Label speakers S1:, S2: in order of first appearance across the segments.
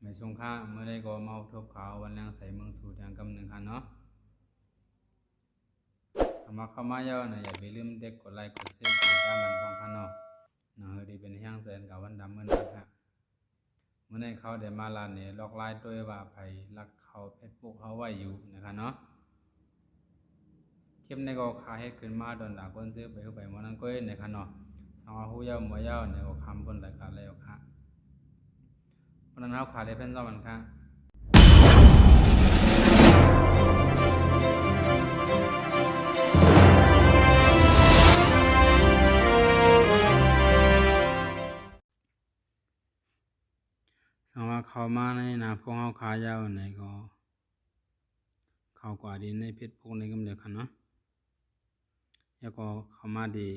S1: ไม่สงค่าเมื่อได้ก็มาทบข่าววันแรงใส่เมืองสู่ทางกำหนึ่งคันเนาะสำหรับเข้ามาเยอะนะอย่าไปลืมเด็กกดไลค์กดแชร์กดติดตามมันพองคันเนาะนะเฮดีเป็นแห้งแสนกับวันดำเมื่อนะครับเมื่อในเขาได้มาลานเนี่ยลอกไล่ด้วยว่าไผลักเขาเพชรปุกเขาไว้อยู่นะครับเนาะคลิปในก็ขาให้ขึ้นมาโดนด่าคนซื้อไปมันนั่นก็นะครับเนาะสองหูยาวหัวยาวเนี่ยก็คำบนรายการแล้วค่ะวันนั้นเขาขาได้เป็นสองวันค่ะสำหรับเขามาในนาพวกเขาขายาวในก็เขากว่าดีในเพชรพวกในกำเนิดคันเนาะแล้วก็เขามาดี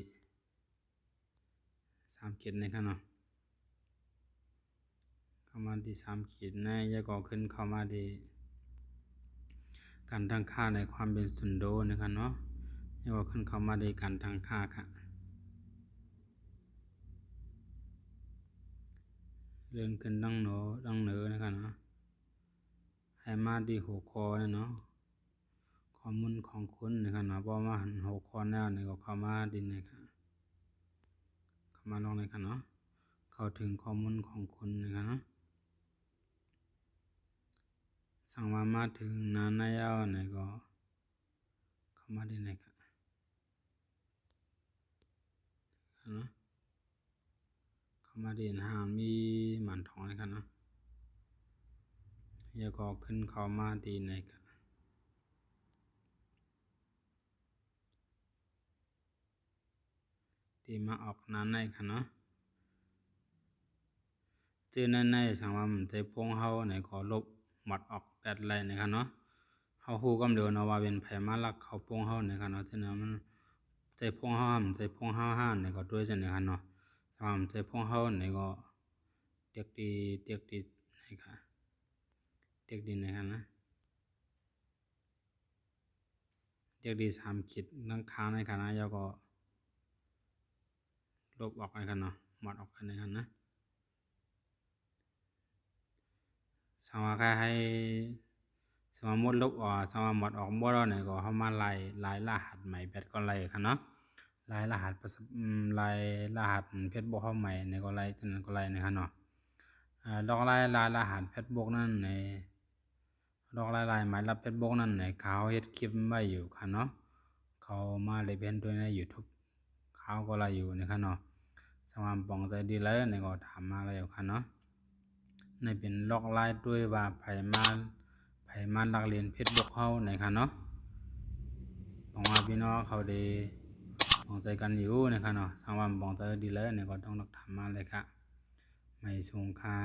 S1: 3 ขีดในคันเนาะเขามาดี3 ขีดในแล้วก็ขึ้นเขามาดีการตั้งค่าในความเป็นสุนโดนะครับเนาะแล้วก็ขึ้นเขามาดีการตั้งค่าค่ะเลื่อนขึ้นดังเหนือนะครับเนาะให้มาดีหัวคอเนาะข้อมูลของคุณนะครับเนาะพอมาหันหัวคอแล้วเนี่ยก็เข้ามาดีนะครับเข้ามาลงเลยครับเนาะเข้าถึงข้อมูลของคุณนะครับเนาะสั่งมาถึงนานยาวเนี่ยก็เข้ามาดีนะครับเนาะเข้ามาดีนะมีหมันทองนะครับเนาะแล้วก็ขึ้นเข้ามาดีนะครับดีมาออกนานในครับเนาะจื้อในสั่งว่ามันจะพงเฮาในก็ลบหมดออก8 ไร่นะครับเนาะเฮาฮู้กำเดียวเนาะว่าเป็นไผมาลักเขาพงเฮานะครับเนาะฉะนั้นมันใจพงเฮาใจพงเฮาห้านในก็ด้วยจังนะครับเนาะสำหรับใจพงเฮาในก็เด็กดีนะครับเด็กดีนะครับนะเด็กดี3 ขีดนั่งค้างในคณะแล้วก็ลบออกนะครับเนาะหมดออกนะครับนะสามารถให้สมมติลบออกสามารถหมดออกบ่ได้เนี่ยก็เข้ามาลายรหัสใหม่แบตก็ไล่ครับเนาะลายรหัสลายรหัสเพชรบุ๊กเข้าใหม่ในก็ไล่จนก็ไล่นะครับเนาะลอกลายรหัสเพชรบุ๊กนั่นในลอกลายหมายรับเพชรบุ๊กนั่นในเขาเฮ็ดคลิปไว้อยู่ครับเนาะเขามาเลยเป็นด้วยใน YouTube เขาก็ไล่อยู่นะครับเนาะสามารถปองใจดีเลยในก็ถามมาแล้วครับเนาะในเป็นลอกลายด้วยว่าไผมาลักเรียนเพชรบุ๊กเฮานะครับเนาะบอกว่าพี่น้องเขาได้ปองใจกันอยู่นะครับเนาะสามารถปองใจดีเลยในก็ต้องรักถามมาเลยครับไม่สงค่า